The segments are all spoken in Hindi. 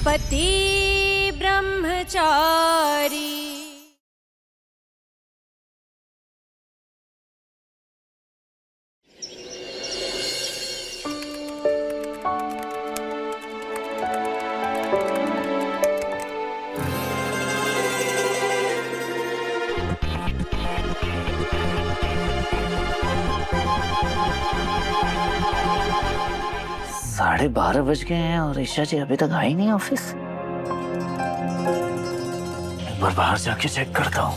पति ब्रह्मचारी। साढ़े 12 बज गए हैं और ईशा जी अभी तक आई नहीं ऑफिस। एक बार बाहर जाके चेक करता हूँ।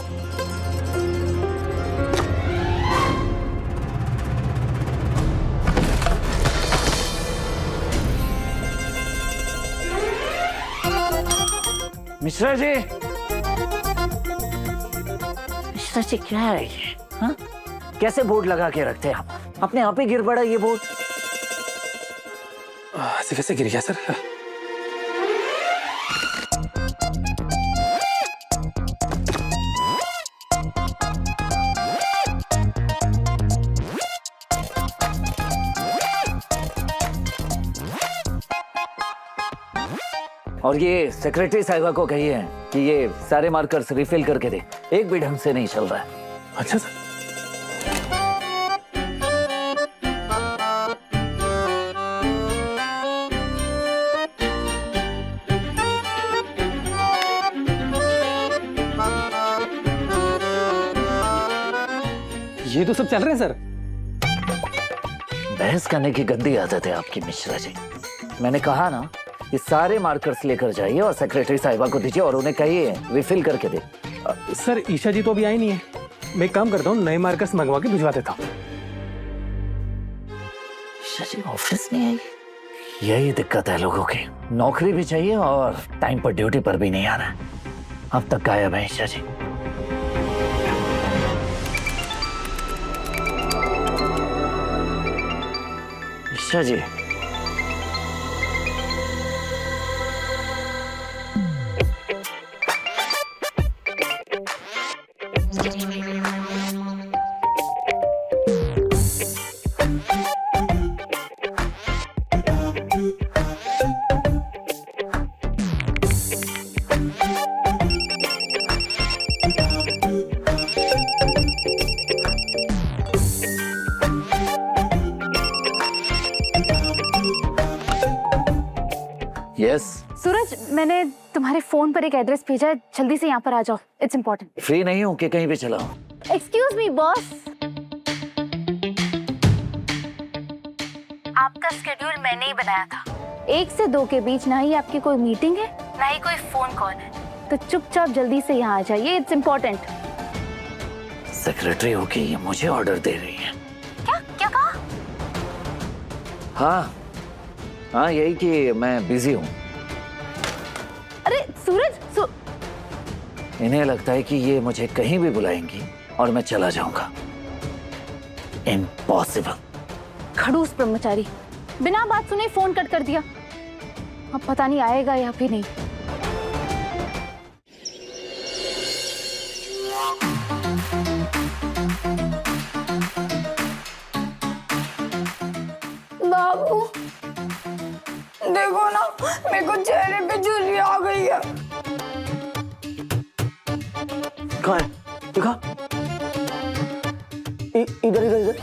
मिश्रा जी, मिश्रा जी क्या है ये? हाँ? कैसे बोर्ड लगा के रखते हैं आप? अपने आप ही गिर पड़ा ये बोर्ड। ऐसे कैसे गिर गया सर? और ये सेक्रेटरी साहिबा को कहिए कि ये सारे मार्कर्स रिफिल करके दे, एक भी ढंग से नहीं चल रहा है। अच्छा सर। ये तो सब चल रहे हैं सर। बहस करने की गंदी आदत है आपकी मिश्रा जी। मैंने कहा ना, ये सारे मार्कर्स लेकर जाइए और सेक्रेटरी साहिबा को दीजिए और उन्हें कहिए रिफिल करके दे। सर ईशा जी तो अभी आई नहीं है। मैं एक काम करता हूँ, नए मार्कर्स मंगवा के भिजवा देता हूँ। ईशा जी ऑफिस नहीं आई, यही दिक्कत है लोगों की। नौकरी भी चाहिए और टाइम पर ड्यूटी पर भी नहीं आना। अब तक गायब है ईशा जी। ईशा जी, यस। सूरज, मैंने तुम्हारे फोन पर एक एड्रेस भेजा है, जल्दी से यहाँ पर आ जाओ, इट्स इम्पोर्टेंट। फ्री नहीं हूँ कि कहीं भी चला हूँ। एक्सक्यूज मी बॉस, आपका शेड्यूल मैंने ही बनाया था। 1 से 2 के बीच ना ही आपकी कोई मीटिंग है, ना ही कोई फोन कॉल है, तो चुपचाप जल्दी से यहाँ आ जाइए, इट्स इम्पोर्टेंट। सेक्रेटरी होके ये मुझे ऑर्डर दे रही है। क्या क्या कहा? हाँ हाँ, यही कि मैं बिजी हूँ। अरे सूरज, इन्हें लगता है कि ये मुझे कहीं भी बुलाएंगी और मैं चला जाऊंगा। इम्पॉसिबल। खड़ूस ब्रह्मचारी, बिना बात सुने फोन कट कर दिया। अब पता नहीं आएगा या फिर नहीं। बाबू देखो ना, मेरे को चेहरे पे झुर्री आ गई है। कहाँ है? दिखा। इधर इधर इधर।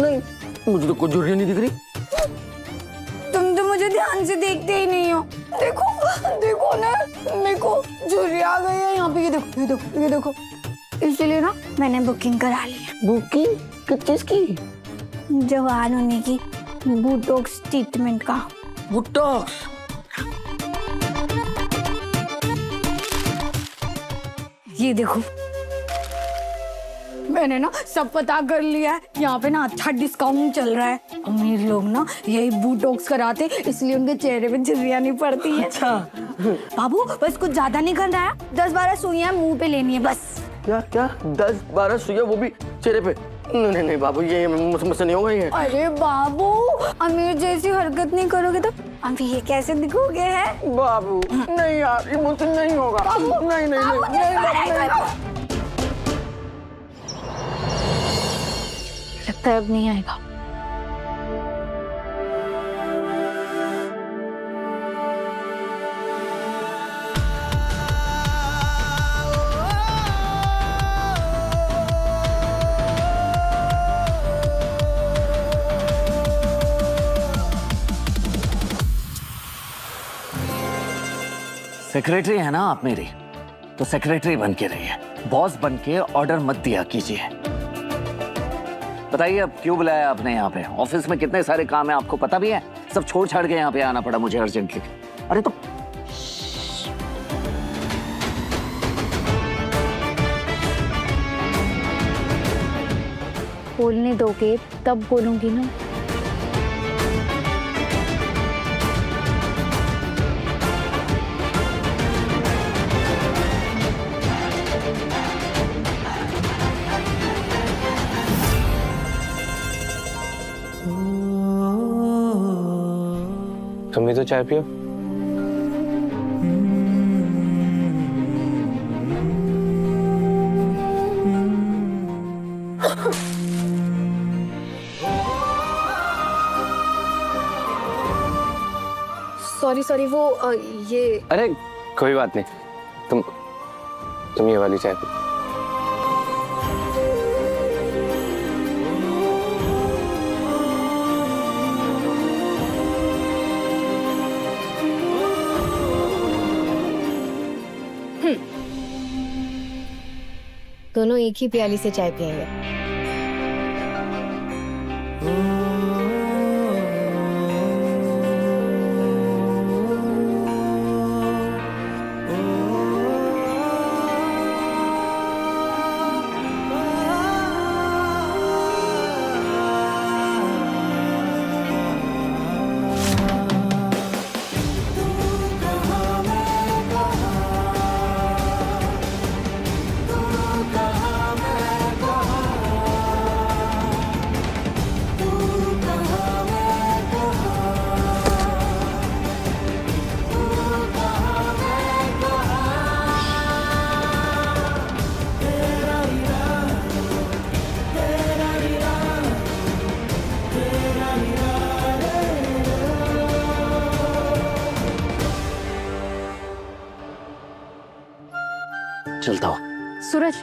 नहीं, मुझे तो कोई झुर्रियाँ नहीं दिख रही। तुम तो मुझे ध्यान से देखते ही नहीं हो। देखो देखो ना, मेरे को झुर्री आ गई है यहाँ पे। ये देखो ये देखो ये देखो। इसलिए ना मैंने बुकिंग करा ली है। बुकिंग किस चीज की? जवान होने की, बोटॉक्स ट्रीटमेंट का। बोटॉक्स? ये देखो, मैंने ना सब पता कर लिया है। यहाँ पे ना अच्छा डिस्काउंट चल रहा है। अमीर लोग ना यही बोटॉक्स कराते, इसलिए उनके चेहरे पे झुर्रियाँ नहीं पड़ती है। अच्छा बाबू, बस कुछ ज्यादा नहीं करना है। 10-12 सुइयां मुंह पे लेनी है बस। क्या क्या 10-12 सुइयां, वो भी चेहरे पे? नहीं नहीं बाबू, ये मुझसे नहीं होगा ये। अरे बाबू, अमीर जैसी हरकत नहीं करोगे तो अभी ये कैसे दिखोगे है? बाबू नहीं यार, ये मुझसे नहीं होगा। नहीं नहीं नहीं। लगता है अब नहीं आएगा। सेक्रेटरी है ना आप मेरी, तो सेक्रेटरी बन के रहिए, बॉस बन के ऑर्डर मत दिया कीजिए। बताइए अब क्यों बुलाया आपने यहाँ पे? ऑफिस में कितने सारे काम है आपको पता भी है? सब छोड़ छाड़ के यहाँ पे आना पड़ा मुझे अर्जेंटली। अरे तो बोलने दोगे तब बोलूंगी ना। तुम भी तो चाय पियो। सॉरी वो ये अरे कोई बात नहीं, तुम ये वाली चाय पियो। दोनों एक ही प्याली से चाय पिएंगे। चलता हूँ। सूरज,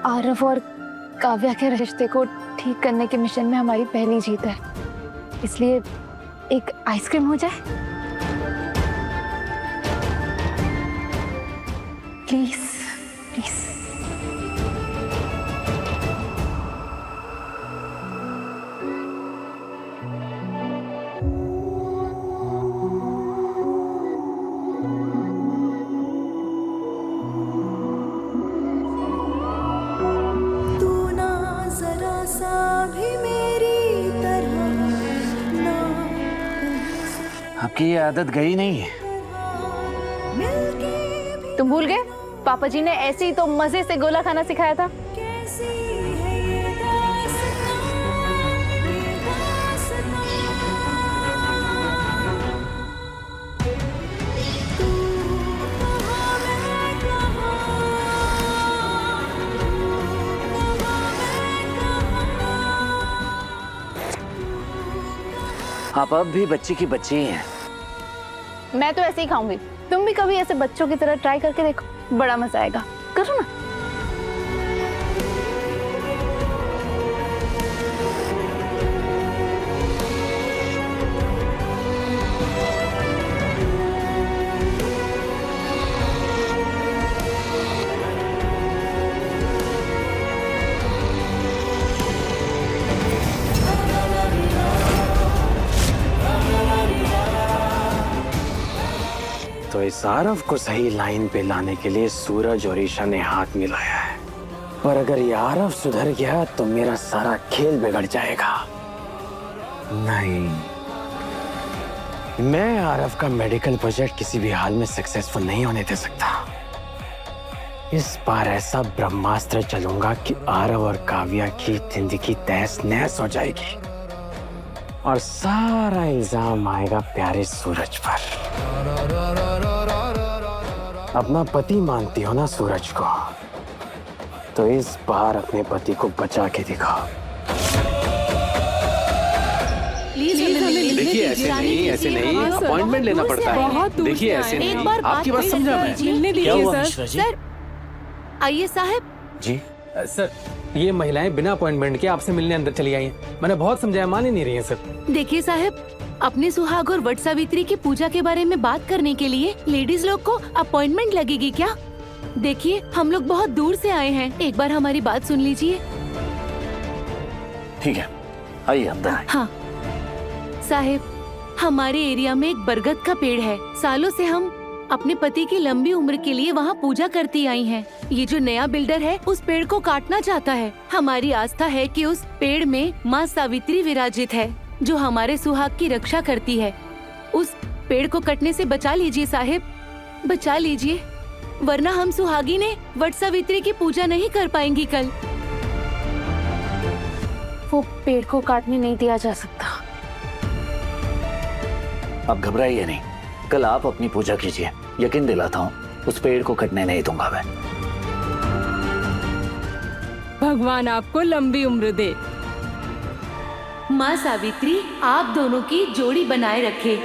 आरव और काव्या के रिश्ते को ठीक करने के मिशन में हमारी पहली जीत है, इसलिए एक आइसक्रीम हो जाए प्लीज प्लीज। आपकी ये आदत गई नहीं है। तुम भूल गए पापा जी ने ऐसे ही तो मजे से गोला खाना सिखाया था। आप अब भी बच्ची की बच्ची ही हैं। मैं तो ऐसे ही खाऊंगी, तुम भी कभी ऐसे बच्चों की तरह ट्राई करके देखो, बड़ा मजा आएगा। करो ना। तो इस आरव को सही लाइन पे लाने के लिए सूरज और ईशा ने हाथ मिलाया है, और अगर ये आरव सुधर गया तो मेरा सारा खेल बिगड़ जाएगा। नहीं, मैं आरव का मेडिकल प्रोजेक्ट किसी भी हाल में सक्सेसफुल नहीं होने दे सकता। इस बार ऐसा ब्रह्मास्त्र चलूंगा कि आरव और काव्या की जिंदगी तहस नहस हो जाएगी और सारा इल्जाम आएगा प्यारे सूरज पर। अपना पति मानती हो ना सूरज को, तो इस बार अपने पति को बचा के दिखाओ। देखिए ऐसे नहीं अपॉइंटमेंट लेना पड़ता है। देखिए ऐसे नहीं, आपकी बात समझा मैं। क्या हुआ मिश्रा जी? सर आइए साहब। जी सर ये महिलाएं बिना अपॉइंटमेंट के आपसे मिलने अंदर चली आई हैं। मैंने बहुत समझाया, मान ही नहीं रही हैं सर। देखिए साहब, अपने सुहाग और वट सावित्री की पूजा के बारे में बात करने के लिए लेडीज लोग को अपॉइंटमेंट लगेगी क्या? देखिए, हम लोग बहुत दूर से आए हैं, एक बार हमारी बात सुन लीजिए। ठीक है, आइए अंदर आइए। हाँ साहब, हमारे एरिया में एक बरगद का पेड़ है। सालों से हम अपने पति की लंबी उम्र के लिए वहाँ पूजा करती आई हैं। ये जो नया बिल्डर है उस पेड़ को काटना चाहता है। हमारी आस्था है कि उस पेड़ में माँ सावित्री विराजित है, जो हमारे सुहाग की रक्षा करती है। उस पेड़ को कटने से बचा लीजिए साहिब, बचा लीजिए, वरना हम सुहागी ने वट सावित्री की पूजा नहीं कर पाएंगी कल। वो पेड़ को काटने नहीं दिया जा सकता। आप घबराइए नहीं, कल आप अपनी पूजा कीजिए, यकीन दिलाता हूँ उस पेड़ को कटने नहीं दूंगा मैं। भगवान आपको लंबी उम्र दे। माँ सावित्री आप दोनों की जोड़ी बनाए रखे।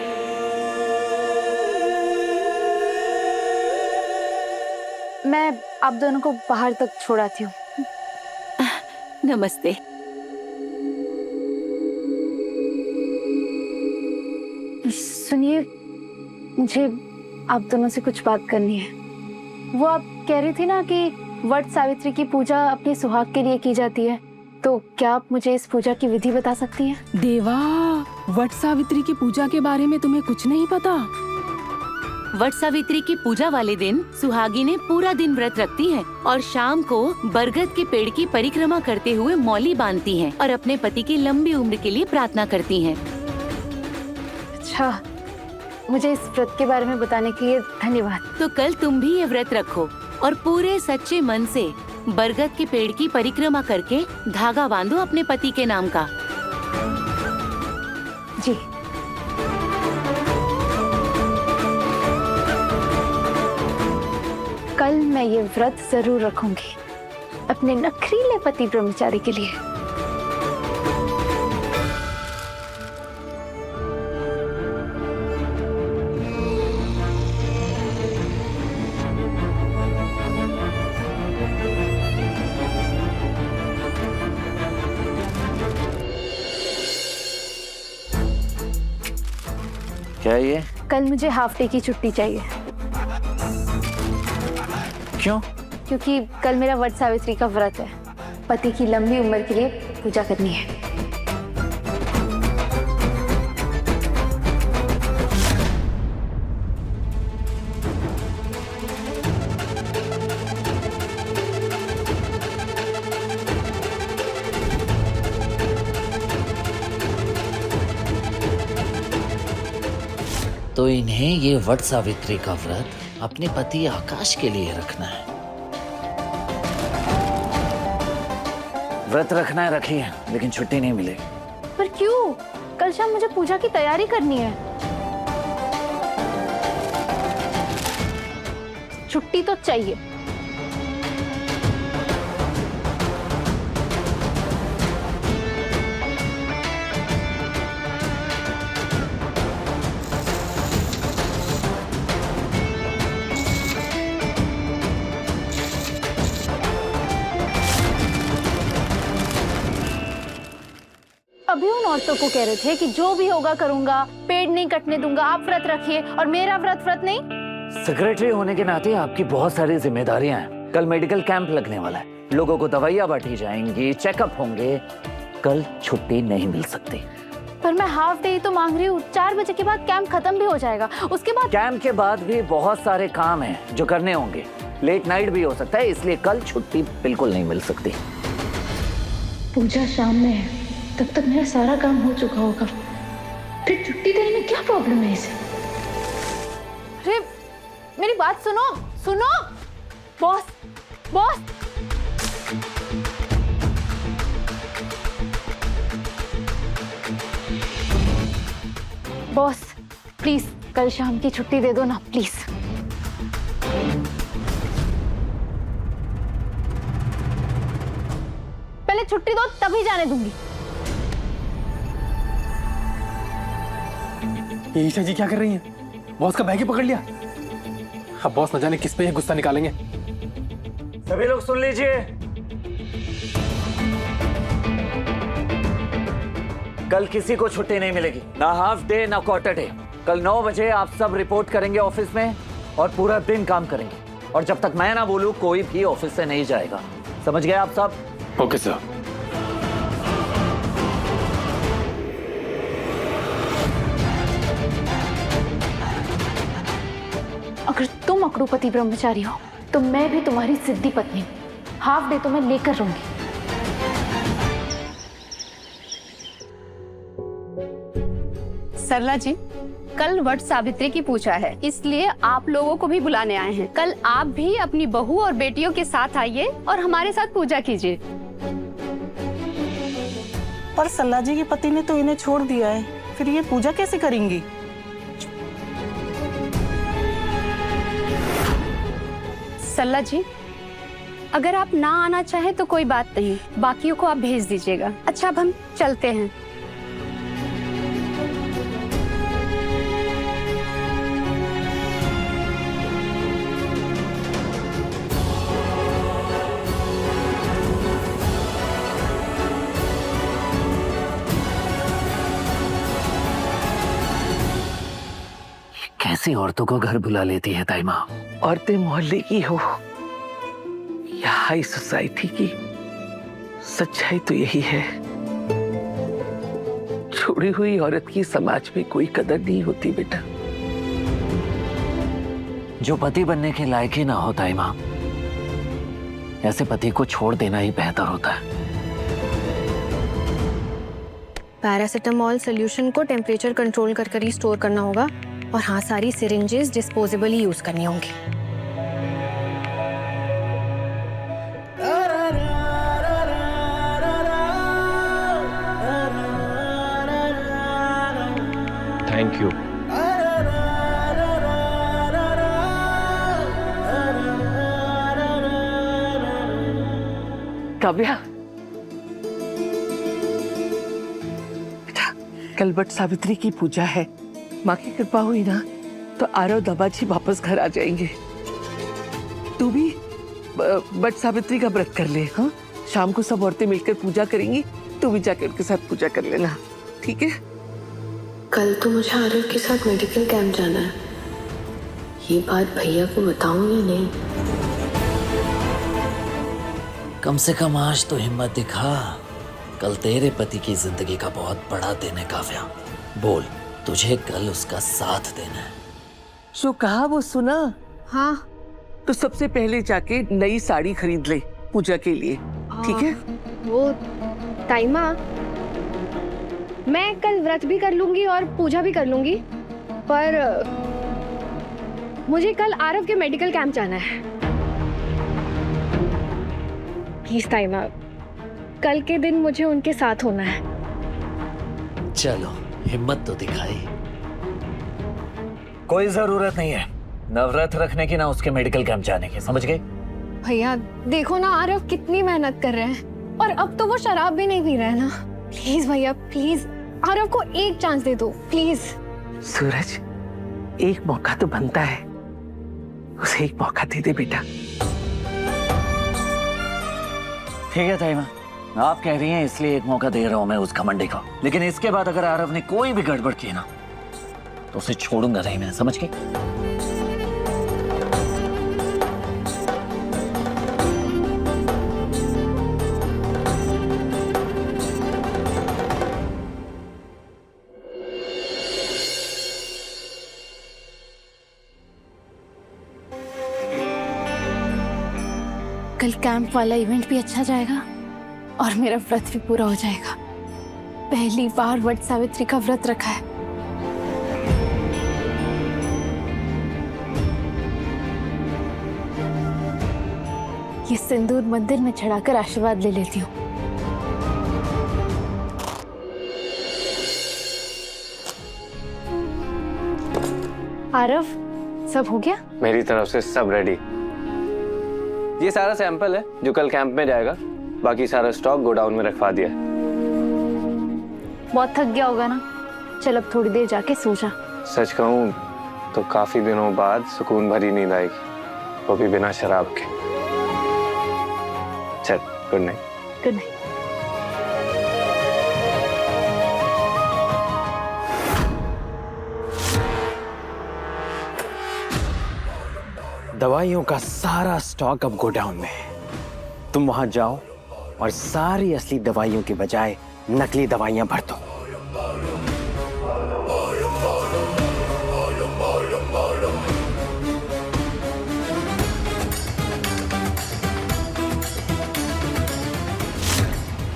मैं आप दोनों को बाहर तक छोड़ाती हूँ। नमस्ते। सुनिए, मुझे आप दोनों से कुछ बात करनी है। वो आप कह रही थी ना कि वट सावित्री की पूजा अपने सुहाग के लिए की जाती है, तो क्या आप मुझे इस पूजा की विधि बता सकती हैं? देवा, वट सावित्री की पूजा के बारे में तुम्हें कुछ नहीं पता? वट सावित्री की पूजा वाले दिन सुहागिनें पूरा दिन व्रत रखती हैं और शाम को बरगद के पेड़ की परिक्रमा करते हुए मौली बांधती हैं और अपने पति की लंबी उम्र के लिए प्रार्थना करती हैं। अच्छा, मुझे इस व्रत के बारे में बताने के लिए धन्यवाद। तो कल तुम भी ये व्रत रखो और पूरे सच्चे मन से बरगद के पेड़ की परिक्रमा करके धागा बांधो अपने पति के नाम का। जी। कल मैं ये व्रत जरूर रखूंगी अपने नखरीले पति ब्रह्मचारी के लिए। क्या ये? कल मुझे हाफ डे की छुट्टी चाहिए। क्यों? क्योंकि कल मेरा वट सावित्री का व्रत है। पति की लंबी उम्र के लिए पूजा करनी है। तो इन्हें ये वट सावित्री का व्रत अपने पति आकाश के लिए रखना है। व्रत रखना है रखिए, लेकिन छुट्टी नहीं मिलेगी। पर क्यों? कल शाम मुझे पूजा की तैयारी करनी है। छुट्टी तो चाहिए। अभी उन औरतों को कह रहे थे कि जो भी होगा करूंगा, पेड़ नहीं कटने दूंगा, आप व्रत रखिए, और मेरा व्रत नहीं। सेक्रेटरी होने के नाते आपकी बहुत सारी जिम्मेदारियां हैं। कल मेडिकल कैंप लगने वाला है, लोगों को दवाइयां बांटी जाएंगी, चेकअप होंगे। कल छुट्टी नहीं मिल सकती। पर मैं हाफ डे ही तो मांग रही हूँ। 4 बजे के बाद कैंप खत्म भी हो जाएगा, उसके बाद कैंप के बाद भी बहुत सारे काम हैं जो करने होंगे। लेट नाइट भी हो सकता है, इसलिए कल छुट्टी बिल्कुल नहीं मिल सकती। पूजा शाम में है, तब तक मेरा सारा काम हो चुका होगा, फिर छुट्टी देने में क्या प्रॉब्लम है इसे? अरे मेरी बात सुनो, सुनो बॉस, बॉस। बॉस प्लीज कल शाम की छुट्टी दे दो ना प्लीज। पहले छुट्टी दो तभी जाने दूंगी। ये ईशा जी क्या कर रही हैं? बॉस का बैग ही पकड़ लिया। अब बॉस न जाने किस पे ये गुस्सा निकालेंगे। सभी लोग सुन लीजिए, कल किसी को छुट्टी नहीं मिलेगी, ना हाफ डे ना क्वार्टर डे। कल 9 बजे आप सब रिपोर्ट करेंगे ऑफिस में और पूरा दिन काम करेंगे। और जब तक मैं ना बोलूं कोई भी ऑफिस से नहीं जाएगा। समझ गए आप सब? Okay sir. अगर तुम अकड़ूपति ब्रह्मचारी हो तो मैं भी तुम्हारी सिद्धि पत्नी हूँ। हाफ डे तो मैं लेकर रहूंगी। सरला जी, कल वट सावित्री की पूजा है, इसलिए आप लोगों को भी बुलाने आए हैं। कल आप भी अपनी बहू और बेटियों के साथ आइए और हमारे साथ पूजा कीजिए। पर सरला जी के पति ने तो इन्हें छोड़ दिया है, फिर ये पूजा कैसे करेंगी? सरला जी, अगर आप ना आना चाहें तो कोई बात नहीं, बाकियों को आप भेज दीजिएगा। अच्छा, अब हम चलते हैं। कैसी औरतों को घर बुला लेती है ताई माँ। औरतें मोहल्ले की हो या हाई सोसाइटी की, सच्चाई तो यही है, छोड़ी हुई औरत की समाज में कोई कदर नहीं होती बेटा। जो पति बनने के लायक ही ना हो ताई माँ, ऐसे पति को छोड़ देना ही बेहतर होता है। पैरासिटामोल सोल्यूशन को टेम्परेचर कंट्रोल कर कर ही स्टोर करना होगा। और हाँ, सारी सिरिंजेस डिस्पोजेबल ही यूज करनी होंगी। Thank you. काव्या, बेटा कल वट सावित्री की पूजा है, माँ की कृपा हुई ना तो आरव दामाजी वापस घर आ जाएंगे। तू भी वट सावित्री का व्रत कर ले। हाँ, शाम को सब औरतें मिलकर पूजा करेंगी, तू भी जाकर उनके साथ पूजा कर लेना, ठीक है? कल तो मुझे आरव के साथ मेडिकल कैंप जाना है, ये बात भैया को बताऊं या नहीं? कम से कम आज तो हिम्मत दिखा। कल तेरे पति की जिंदगी का बहुत बड़ा दिन है काव्या। बोल, तुझे कल उसका साथ देना है। जो कहा वो सुना? हाँ। तो सबसे पहले जाके नई साड़ी खरीद ले पूजा के लिए, ठीक है? वो ताई माँ, मैं कल व्रत भी कर लूंगी और पूजा भी कर लूंगी, पर मुझे कल आरव के मेडिकल कैंप जाना है। प्लीज ताई माँ, कल के दिन मुझे उनके साथ होना है। चलो, हिम्मत तो दिखाई। कोई जरूरत नहीं है न व्रत रखने की ना उसके मेडिकल कैंप जाने की, समझ गए? भैया देखो ना, आरव कितनी मेहनत कर रहे हैं और अब तो वो शराब भी नहीं पी रहे हैं ना। प्लीज भैया, प्लीज आरव को एक चांस दे दो, प्लीज। सूरज, एक मौका तो बनता है, उसे एक मौका दे दे बेटा। ठीक है ताई माँ, आप कह रही हैं इसलिए एक मौका दे रहा हूं मैं उस घमंडी को। लेकिन इसके बाद अगर आरव ने कोई भी गड़बड़ की ना तो उसे छोड़ूंगा नहीं मैं, समझ गई? कल कैंप वाला इवेंट भी अच्छा जाएगा और मेरा व्रत भी पूरा हो जाएगा। पहली बार वट सावित्री का व्रत रखा है। ये सिंदूर मंदिर में चढ़ाकर आशीर्वाद ले लेती हूँ। आरव, सब हो गया? मेरी तरफ से सब रेडी। ये सारा सैंपल है जो कल कैंप में जाएगा, बाकी सारा स्टॉक गोडाउन में रखवा दिया है। बहुत थक गया होगा ना, चल अब थोड़ी देर जाके सो जा। सच कहूं तो काफी दिनों बाद सुकून भरी नींद आएगी, वो भी बिना शराब के। चल, गुड नाइट। Good night. दवाइयों का सारा स्टॉक अब गोडाउन में है। तुम वहां जाओ और सारी असली दवाइयों की बजाय नकली दवाइयां भर दो।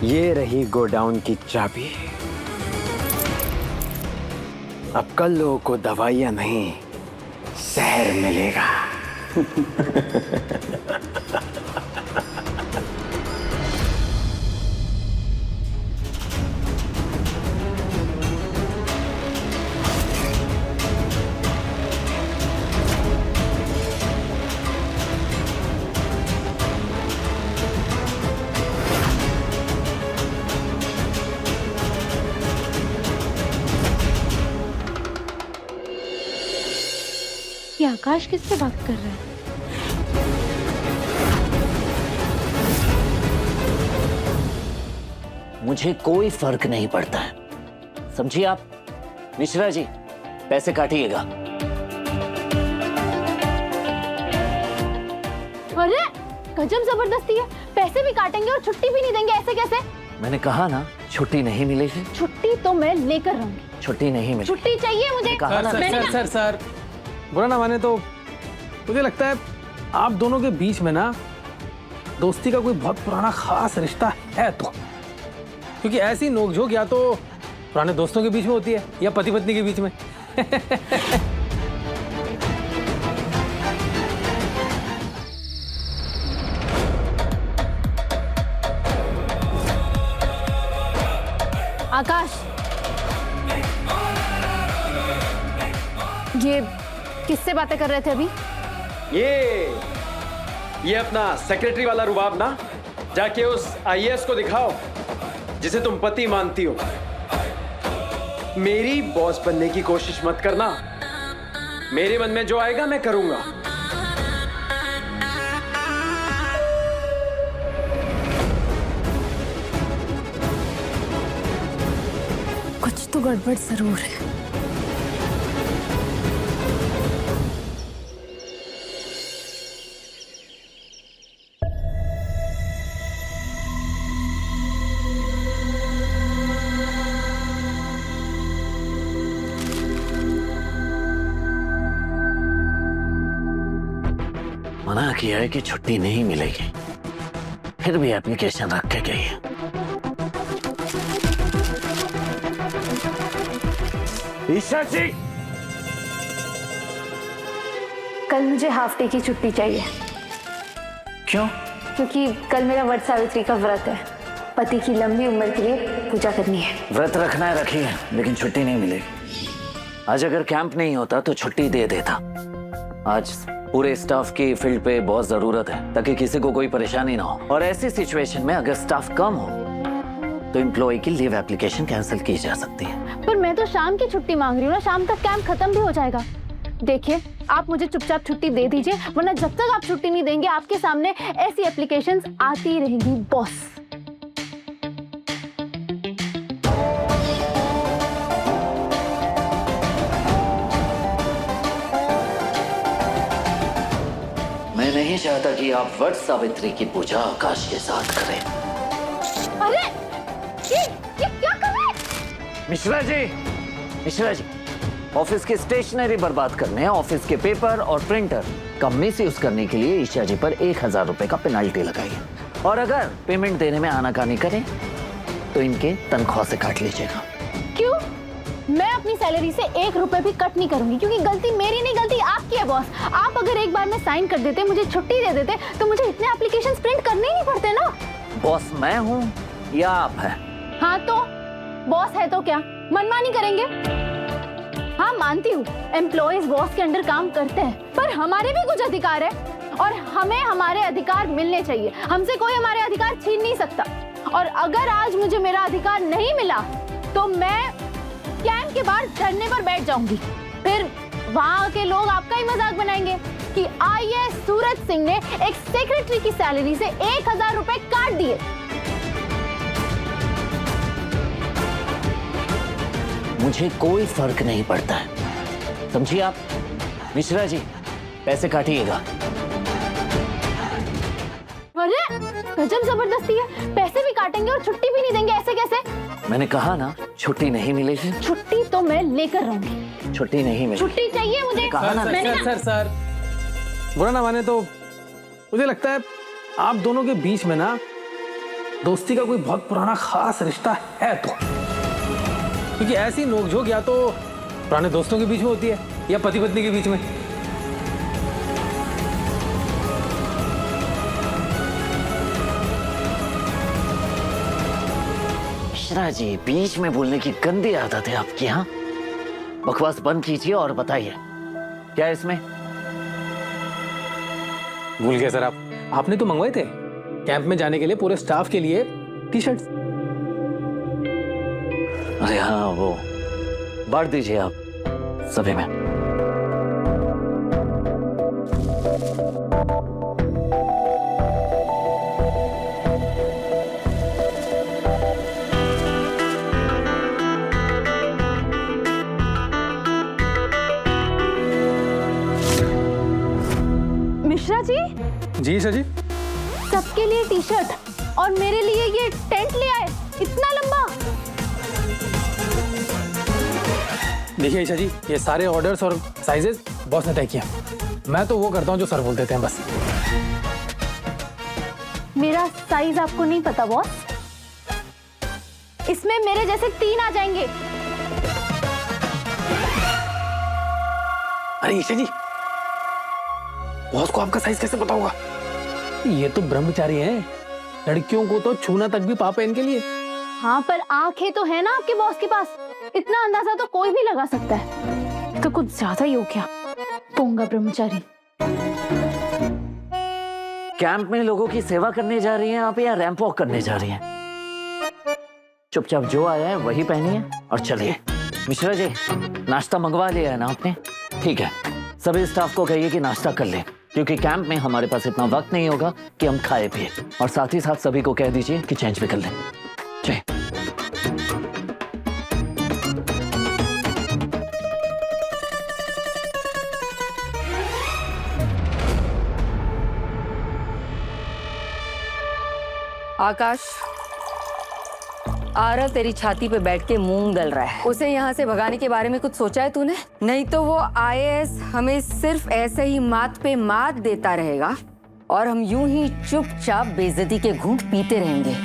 ये रही गोडाउन की चाबी। अब कल लोगों को दवाइयां नहीं, जहर मिलेगा। ये आकाश किससे बात कर रहा है? मुझे कोई फर्क नहीं पड़ता है, समझिए आप। मिश्रा जी, पैसे काटिएगा। अरे गजब जबरदस्ती है, पैसे भी काटेंगे और छुट्टी भी नहीं देंगे, ऐसे कैसे? मैंने कहा ना, छुट्टी नहीं मिलेगी। छुट्टी तो मैं लेकर रहूंगी। छुट्टी नहीं मिलेगी। छुट्टी चाहिए मुझे। कहा ना। सर बुरा ना माने तो मुझे लगता है आप दोनों के बीच में ना दोस्ती का कोई बहुत पुराना खास रिश्ता है, तो क्योंकि ऐसी नोकझोंक या तो पुराने दोस्तों के बीच में होती है या पति पत्नी के बीच में। आकाश, ये किससे बातें कर रहे थे अभी? ये अपना सेक्रेटरी वाला रुबाब ना, जाके उस आईएएस को दिखाओ जिसे तुम पति मानती हो। मेरी बॉस बनने की कोशिश मत करना। मेरे मन में जो आएगा मैं करूंगा। कुछ तो गड़बड़ जरूर है। मना किया है कि छुट्टी नहीं मिलेगी, फिर भी एप्लीकेशन रख के गई है। ईशा जी, कल मुझे हाफ डे की छुट्टी चाहिए। क्यों? क्योंकि कल मेरा वट सावित्री का व्रत है। पति की लंबी उम्र के लिए पूजा करनी है। व्रत रखना है रखिए, लेकिन छुट्टी नहीं मिलेगी। आज अगर कैंप नहीं होता तो छुट्टी दे देता। आज पूरे स्टाफ की फील्ड पे बहुत जरूरत है ताकि किसी को कोई परेशानी ना हो। और ऐसी सिचुएशन में अगर स्टाफ कम हो तो एम्प्लॉय की लीव एप्लीकेशन कैंसिल की जा सकती है। पर मैं तो शाम की छुट्टी मांग रही हूँ ना, शाम तक कैंप खत्म भी हो जाएगा। देखिए, आप मुझे चुपचाप छुट्टी दे दीजिए, वरना जब तक आप छुट्टी नहीं देंगे आपके सामने ऐसी एप्लीकेशंस आती रहेंगी बॉस। मैं नहीं चाहता कि आप वट सावित्री की पूजा आकाश के साथ करें। अरे ये क्या कर रहे हैं? मिश्रा जी, ऑफिस की स्टेशनरी बर्बाद करने, ऑफिस के पेपर और प्रिंटर का मिसयूज करने के लिए ईशा जी पर 1000 रुपए का पेनल्टी लगाई है। और अगर पेमेंट देने में आनाकानी करें तो इनके तनख्वाह से काट लीजिएगा। क्यों? मैं अपनी सैलरी से 1 रुपए भी कट नहीं करूंगी, क्योंकि गलती मेरी नहीं, गलती आपकी है बॉस। आप अगर एक बार में साइन कर देते, मुझे छुट्टी दे देते, तो मुझे इतने एप्लीकेशंस प्रिंट करने ही नहीं पड़ते ना। बॉस मैं हूँ या आप हैं? हाँ तो बॉस है तो क्या मनमानी करेंगे? हाँ मानती हूँ, एम्प्लॉयज बॉस के अंडर काम करते हैं, पर हमारे भी कुछ अधिकार है और हमें हमारे अधिकार मिलने चाहिए। हमसे कोई हमारे अधिकार छीन नहीं सकता। और अगर आज मुझे मेरा अधिकार नहीं मिला तो मैं कैंप के बाहर धरने पर बैठ जाऊंगी। फिर वहाँ के लोग आपका ही मजाक बनाएंगे कि आईएएस सूरज सिंह ने एक सेक्रेटरी की सैलरी से 1000 रुपए काट दिए। मुझे कोई फर्क नहीं पड़ता है, समझिए आप। मिश्रा जी, पैसे काटिएगा। अरे गजब जबरदस्ती है, पैसे भी काटेंगे और छुट्टी भी नहीं देंगे, ऐसे कैसे? मैंने कहा ना छुट्टी नहीं मिलेगी। छुट्टी तो मैं लेकर रहूंगी। छुट्टी नहीं मिलेगी। छुट्टी चाहिए मुझे। कहा ना सर बुरा ना माने तो मुझे लगता है आप दोनों के बीच में ना दोस्ती का कोई बहुत पुराना खास रिश्ता है, तो क्योंकि ऐसी नोकझोंक या तो पुराने दोस्तों के बीच में होती है या पति पत्नी के बीच में। मिश्रा जी, बीच में बोलने की गंदी आदत है आपकी। यहाँ बकवास बंद कीजिए और बताइए क्या है इसमें। भूल गए सर आपने तो मंगवाए थे कैंप में जाने के लिए पूरे स्टाफ के लिए टी-शर्ट्स। अरे हाँ, वो बांट दीजिए आप सभी में। मिश्रा जी। जी सर जी। सबके लिए टी-शर्ट और मेरे लिए ये टेंट ले आए, इतना लंबा। देखिए ईशा जी, ये सारे ऑर्डर्स और साइजेस बॉस ने तय किया। मैं तो वो करता हूँ जो सर बोल देते हैं बस। मेरा साइज आपको नहीं पता बॉस? इसमें मेरे जैसे 3 आ जाएंगे। अरे ईशा जी, बॉस को आपका साइज कैसे पता होगा? ये तो ब्रह्मचारी हैं, लड़कियों को तो छूना तक भी पाप है इनके लिए। हाँ, पर आंखें तो है ना आपके बॉस के पास, इतना अंदाजा तो कोई भी लगा सकता है। तो कुछ ज्यादा ही हो गया, पोंगा ब्रह्मचारी। कैंप में लोगों की सेवा करने जा रही हैं आप या रैंप वॉक करने जा रही हैं? चुपचाप जो आया है वही पहनिए और चलिए। मिश्रा जी, नाश्ता मंगवा लिया है ना आपने? ठीक है, सभी स्टाफ को कहिए कि नाश्ता कर ले, क्योंकि कैंप में हमारे पास इतना वक्त नहीं होगा कि हम खाए पिए। और साथ ही साथ सभी को कह दीजिए कि चेंज भी कर लें। चलिए। आकाश, आरव तेरी छाती पे बैठ के मूंग गल रहा है। उसे यहाँ से भगाने के बारे में कुछ सोचा है तूने? नहीं तो वो आईएएस हमें सिर्फ ऐसे ही मात पे मात देता रहेगा और हम यूं ही चुपचाप बेइज्जती के घूंट पीते रहेंगे।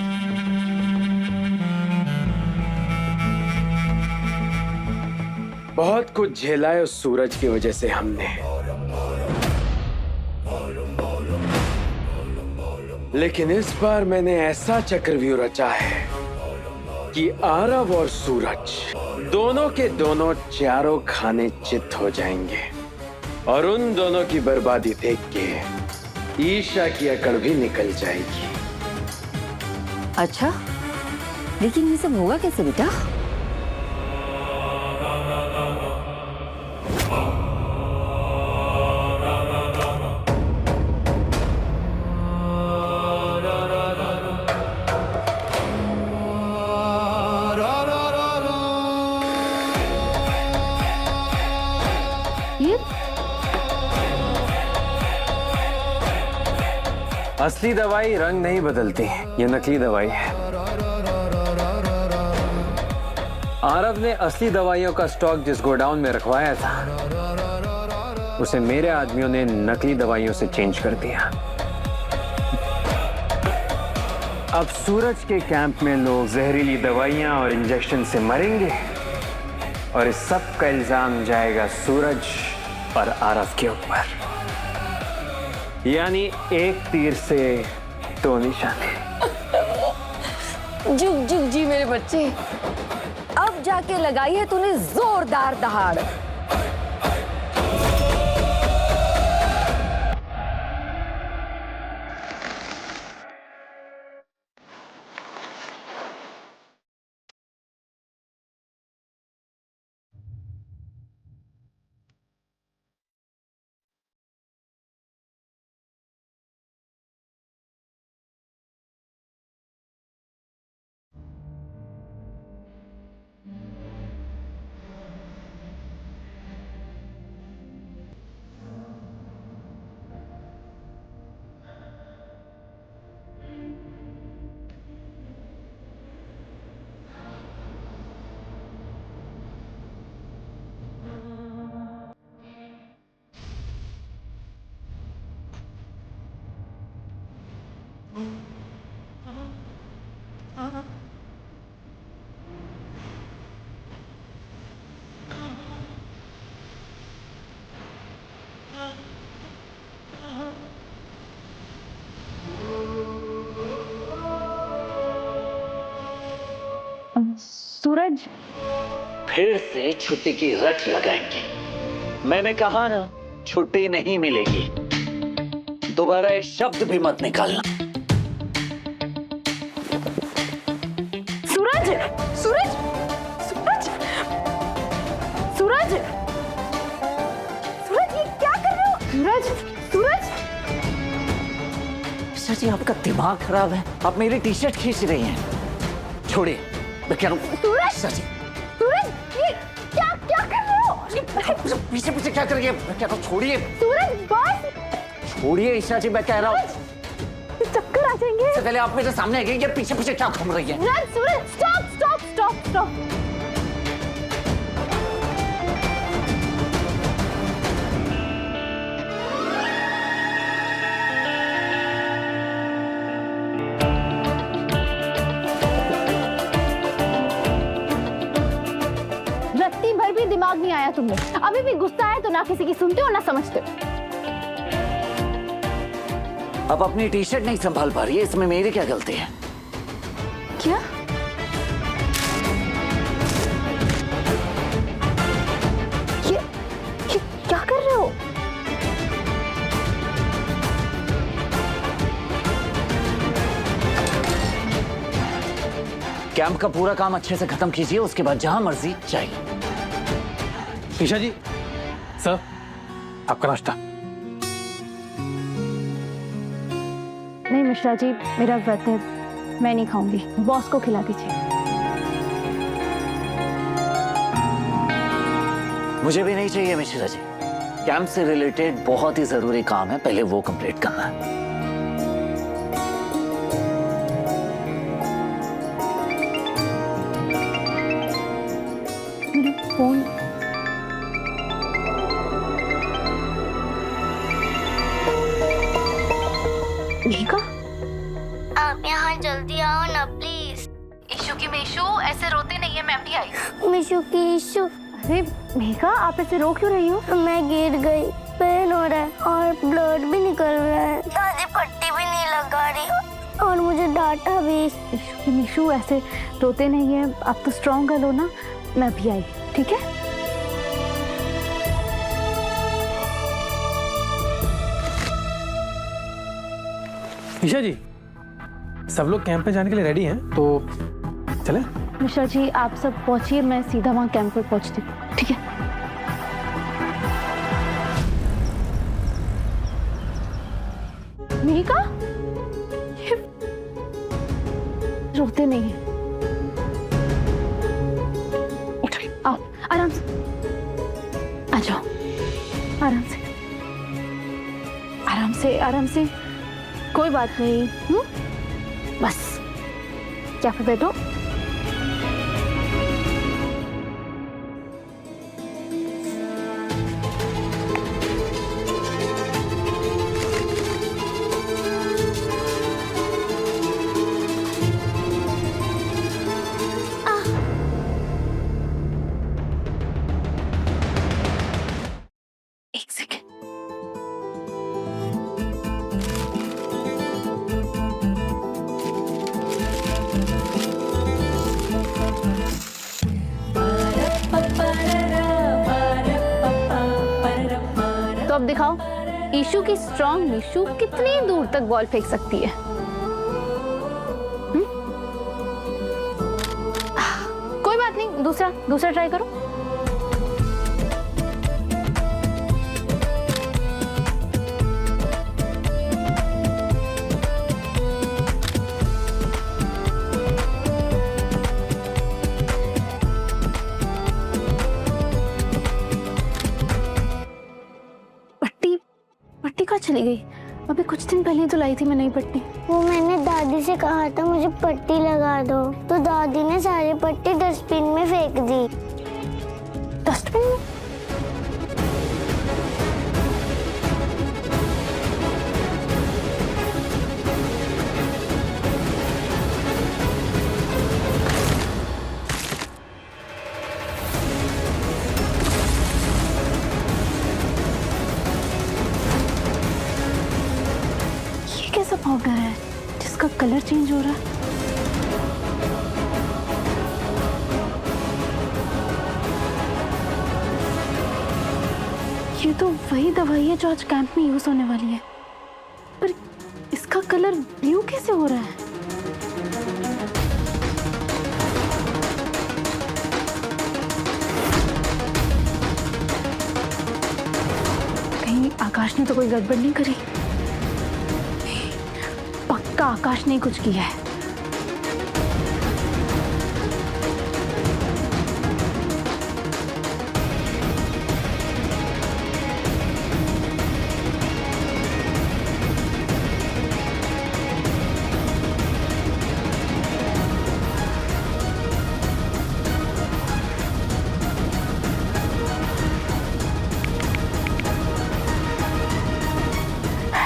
बहुत कुछ झेला है उस सूरज की वजह से हमने, लेकिन इस बार मैंने ऐसा चक्रव्यूह रचा है कि आरव और सूरज दोनों के दोनों चारों खाने चित हो जाएंगे और उन दोनों की बर्बादी देख के ईशा की अकड़ भी निकल जाएगी। अच्छा, लेकिन ये सब होगा कैसे बेटा? असली दवाई रंग नहीं बदलती, ये नकली दवाई है। आरव ने असली दवाइयों का स्टॉक जिस गोडाउन में रखवाया था, उसे मेरे आदमियों ने नकली दवाइयों से चेंज कर दिया। अब सूरज के कैंप में लोग जहरीली दवाइयां और इंजेक्शन से मरेंगे और इस सब का इल्जाम जाएगा सूरज और आरव के ऊपर। यानी एक तीर से 2 निशाने। जुग जुग जी मेरे बच्चे, अब जाके लगाई है तूने जोरदार दहाड़। सूरज, फिर से छुट्टी की रट लगाएंगे। मैंने कहा ना, छुट्टी नहीं मिलेगी। दोबारा एक शब्द भी मत निकालना। सूरज, सूरज, सूरज, सूरज, सूरज, ये क्या कर रहे हो? सूरज, सूरज, मिश्रा जी, आपका दिमाग खराब है। आप मेरी टी शर्ट खींच रही हैं। छोड़िए, मैं कह रहा हूँ। सूरज, मिश्रा जी, सूरज, ये क्या क्या कर रहे हो? पीछे पीछे क्या कर रही है? मैं कह रहा हूँ छोड़िए। सूरज, बस छोड़िए ईशा जी, मैं कह रहा हूँ। चक्कर आ जाएंगे। इससे पहले आप मेरे सामने आ गई, ये पीछे पीछे क्या घूम रही है? रन, सूरज, स्टॉप स्टॉप स्टॉप स्टॉप। रत्ती भर भी दिमाग नहीं आया तुम्हें? अभी भी गुस्सा है तो ना किसी की सुनते हो ना समझते हो। अब अपनी टी शर्ट नहीं संभाल पा रही है, इसमें मेरी क्या गलती है? क्या? ये क्या कर रहे हो? कैंप का पूरा काम अच्छे से खत्म कीजिए, उसके बाद जहां मर्जी जाइए। ईशा जी, सर, आपका नाश्ता। नहीं मिश्रा जी, मेरा व्रत है, मैं नहीं खाऊंगी। बॉस को खिला दीजिए। मुझे भी नहीं चाहिए मिश्रा जी। कैंप से रिलेटेड बहुत ही जरूरी काम है, पहले वो कंप्लीट करना है। मेरा फोन। मेघा, आप यहाँ जल्दी आओ ना प्लीज। ईशु की मीशु, ऐसे रोते नहीं है, मैं भी आई। मिशु की इशू। अरे मेघा, आप ऐसे रो क्यों रही हो? मैं गिर गई, पेन हो रहा है और ब्लड भी निकल रहा है। दादी पट्टी भी नहीं लगा रही और मुझे डांटा भी। ईशु की मीशु, ऐसे रोते नहीं है। आप तो स्ट्रॉन्ग गर्ल हो ना, मैं भी आई, ठीक है? ईशा जी, सब लोग कैंप पे जाने के लिए रेडी हैं, तो चलें? मिश्रा जी, आप सब पहुंचिए, मैं सीधा वहां कैंप पे पहुंचती हूँ, ठीक है? मेघा, ये रोते नहीं है। उठो, आओ, आराम से आ जाओ, आराम से, आराम से, आराम से, कोई बात नहीं। बस क्या पे बैठो। एक सेकेंड। तो अब दिखाओ, ईशु की स्ट्रॉन्ग मीशु कितनी दूर तक बॉल फेंक सकती है। कोई बात नहीं, दूसरा ट्राई करो। पट्टी कहाँ चली गई? अभी कुछ दिन पहले तो लाई थी मैं नई पट्टी। वो मैंने दादी से कहा था मुझे पट्टी लगा दो, तो दादी ने सारी पट्टी डस्टबिन में फेंक दी। डस्टबिन में? कैसा पाउडर है जिसका कलर चेंज हो रहा है? ये तो वही दवाई है जो आज कैंप में यूज होने वाली है, पर इसका कलर ब्लू कैसे हो रहा है? कहीं आकाश ने तो कोई गड़बड़ नहीं करी? पक्का आकाश ने कुछ किया है।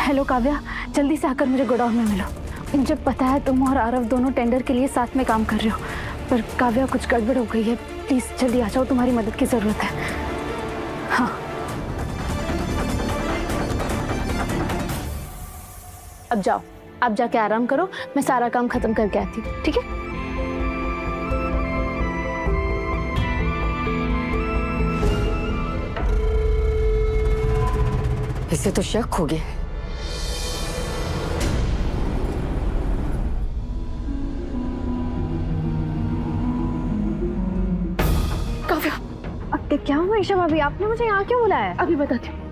हेलो काव्या, जल्दी से आकर मुझे गोडाउन में मिलो। मुझे पता है तुम और आरव दोनों टेंडर के लिए साथ में काम कर रहे हो, पर काव्या कुछ गड़बड़ हो गई है। प्लीज जल्दी आ जाओ, तुम्हारी मदद की जरूरत है। हाँ, अब जाओ, आप जाके आराम करो, मैं सारा काम खत्म करके आती हूँ, ठीक है? इसे तो शक हो गया। काव्या, अब क्या हुआ ईशा भाभी, आपने मुझे यहाँ क्यों बुलाया है? अभी बताती हूँ।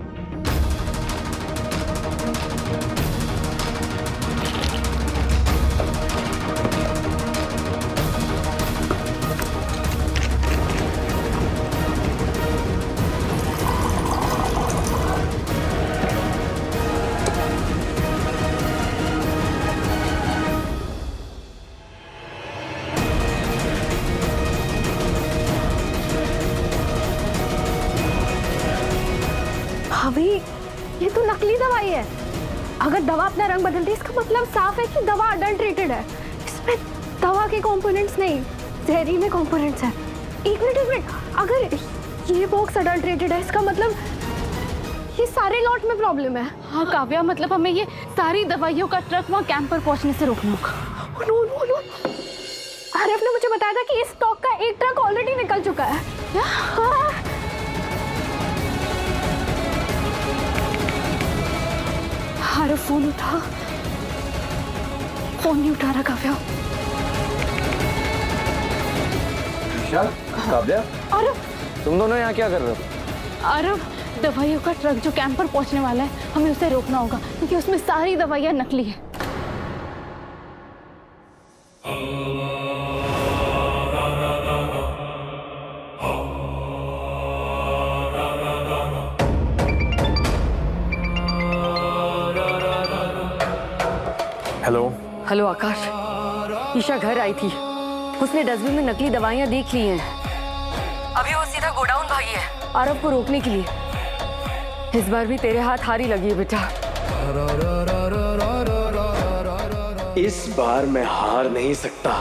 भाभी, ये तो नकली दवाई है। अगर दवा अपना रंग बदलती है, इसका मतलब साफ है कि दवा अडल्ट्रेटेड है। इसमें दवा के कंपोनेंट्स नहीं, जहरीले कंपोनेंट्स हैं। एक मिनट, अगर ये बॉक्स अडल्ट्रेटेड है, इसका मतलब ये सारे लॉट में प्रॉब्लम है। हाँ काव्या, मतलब हमें ये सारी दवाइयों का ट्रक वहाँ कैंप पर पहुँचने से रोकना होगा। नो, आरफ ने मुझे बताया था कि इस स्टॉक का एक ट्रक ऑलरेडी निकल चुका है। हाँ। आरफ फोन उठा, फोन नहीं उठा रहा काव्या। काव्या, आरफ, तुम दोनों यहाँ क्या कर रहे हो? आरफ, दवाइयों का ट्रक जो कैंप पर पहुंचने वाला है, हमें उसे रोकना होगा क्योंकि उसमें सारी दवाइयाँ नकली है। हेलो आकाश, ईशा घर आई थी, उसने डस्टबिन में नकली दवाइयाँ देख ली हैं। अभी वो सीधा गोडाउन भागी है आरव को रोकने के लिए। इस बार भी तेरे हाथ हारी लगी है बेटा। इस बार मैं हार नहीं सकता।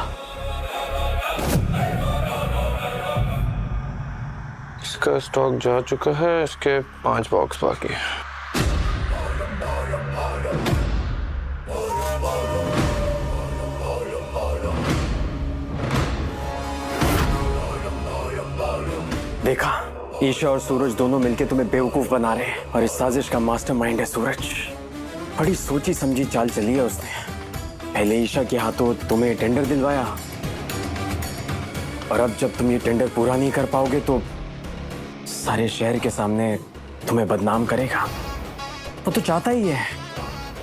इसका स्टॉक जा चुका है, इसके 5 बॉक्स बाकी है। देखा, ईशा और सूरज दोनों मिलके तुम्हें बेवकूफ बना रहे हैं और इस साजिश का मास्टरमाइंड है सूरज। बड़ी सोची समझी चाल चली है उसने। पहले ईशा के हाथों तुम्हें टेंडर दिलवाया और अब जब तुम ये टेंडर पूरा नहीं कर पाओगे तो सारे शहर के सामने तुम्हें बदनाम करेगा। वो तो चाहता ही है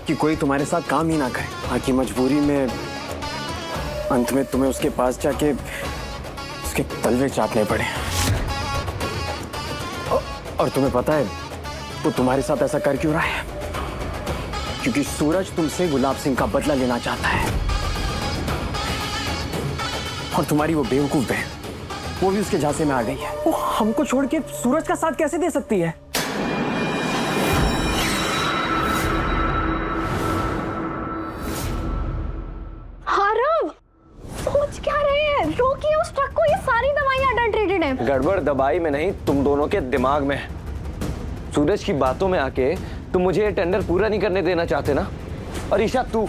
कि कोई तुम्हारे साथ काम ही ना करे, ताकि मजबूरी में अंत में तुम्हें उसके पास जाके उसके तलवे चाटने पड़े। और तुम्हें पता है वो तुम्हारे साथ ऐसा कर क्यों रहा है? क्योंकि सूरज तुमसे गुलाब सिंह का बदला लेना चाहता है। और तुम्हारी वो बेवकूफ बहन, वो भी उसके झांसे में आ गई है। वो हमको छोड़ के सूरज का साथ कैसे दे सकती है? आरव, सोच क्या रहे हैं? रोकिए उस ट्रक को, ये सारी दवाइयां अडल्ट्रेटेड हैं। गड़बड़ दवाई में नहीं, तुम दोनों के दिमाग में है। सूरज की बातों में आके तुम मुझे ये टेंडर पूरा नहीं करने देना चाहते ना। और ईशा, तू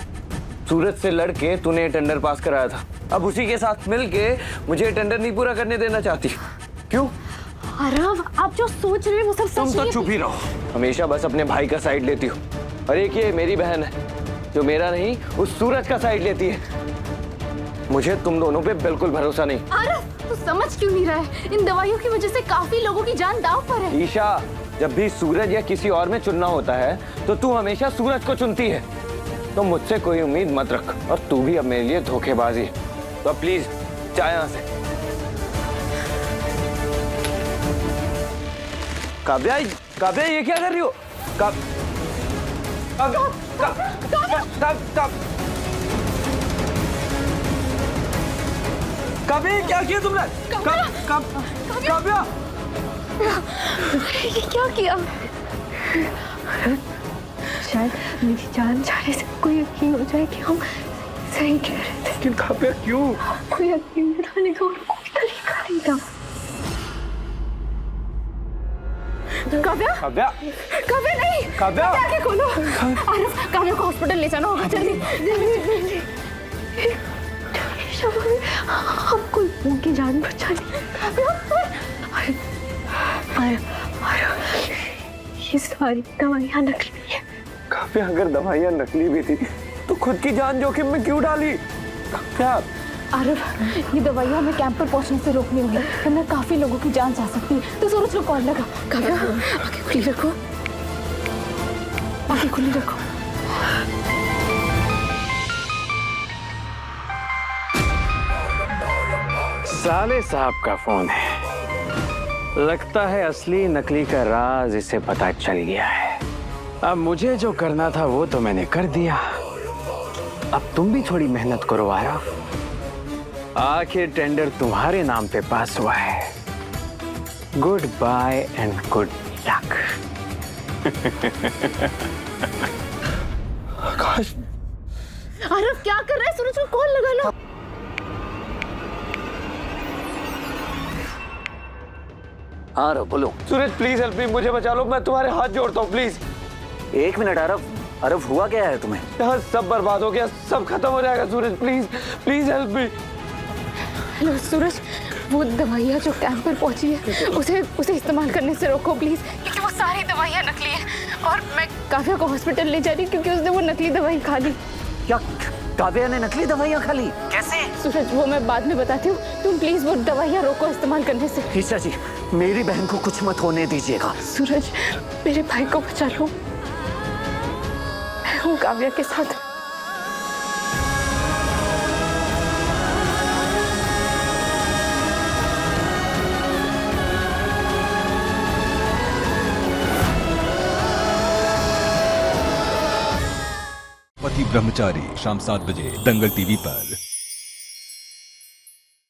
सूरज से लड़के तूने ये टेंडर पास कराया था, अब उसी के साथ मिलके मुझे ये टेंडर नहीं पूरा करने देना चाहती। क्यों? आरव, आप जो सोच रहे हैं वो सब सच तुम तो नहीं चुप ही रहो। हमेशा बस अपने भाई का साइड लेती हो। और एक ये मेरी बहन है जो मेरा नहीं उस सूरज का साइड लेती है। मुझे तुम दोनों पे बिल्कुल भरोसा नहीं। आरव, तू समझ क्यों नहीं रहा है? इन दवाइयों की वजह से काफी लोगों की जान दांव पर है। ईशा, जब भी सूरज या किसी और में चुनना होता है तो तू हमेशा सूरज को चुनती है। तो मुझसे कोई उम्मीद मत रख। और तू भी अब मेरे लिए धोखेबाजी। तो प्लीज जा यहाँ से। काव्या, काव्या ये क्या कर रही हो? काव्या क्या किया तुमने? काव्या ये क्या किया? शायद मेरी जान जाने से कोई यकीन हो जाए कि हम सही कह रहे थे। लेकिन काव्या क्यों? कोई यकीन दिलाने का और कोई तरीका नहीं था। काव्या, काव्या, काव्या नहीं, काव्या, आगे खोलो। आरव, काव्या को हॉस्पिटल ले जाना होगा, जल्दी जल्दी जल्दी। हमको उनकी जान बचानी। ये सारी दवाइयाँ नकली है। काव्या, अगर दवाइयाँ नकली भी थी तो खुद की जान जोखिम में क्यों डाली? क्या? आरव, ये दवाइयाँ हमें कैंप पर पहुंचने से रोकनी होगी, वरना काफी लोगों की जान जा सकती है। तो सूरज को कॉल लगा। काव्या, आंखें खुली रखो, आंखें खुली रखो। साले साहब का फोन है। लगता है असली नकली का राज इसे पता चल गया है। अब मुझे जो करना था वो तो मैंने कर दिया। अब तुम भी थोड़ी मेहनत करो आरव। आखिर टेंडर तुम्हारे नाम पे पास हुआ है। Good bye and good luck. Akash, Aarav क्या कर रहा है? सूरज को कॉल लगा लो। आरव बोलो। सूरज प्लीज हेल्प मी, मुझे बचा लो। मैं तुम्हारे हाथ जोड़ता हूँ प्लीज। एक मिनट आरव, आरव हुआ क्या है तुम्हें? यहाँ सब बर्बाद हो गया, सब खत्म हो जाएगा। Suraj please please help me. Hello Suraj, वो दवाइयाँ जो कैंप पर पहुंची है उसे इस्तेमाल करने से रोको प्लीज, क्योंकि वो सारी दवाइयाँ नकली हैं। और मैं काव्या को हॉस्पिटल ले जा रही हूँ क्योंकि उसने वो नकली दवाई खा ली। क्या काव्या ने नकली दवाइयाँ खा ली? कैसे? सूरज, वो मैं बाद में बताती हूँ। तुम प्लीज वो दवाइयाँ रोको इस्तेमाल करने से। ईशा जी, मेरी बहन को कुछ मत होने दीजिएगा। सूरज, मेरे भाई को बचा लो। मैं हूँ काव्या के साथ। पति ब्रह्मचारी शाम 7 बजे दंगल टीवी पर।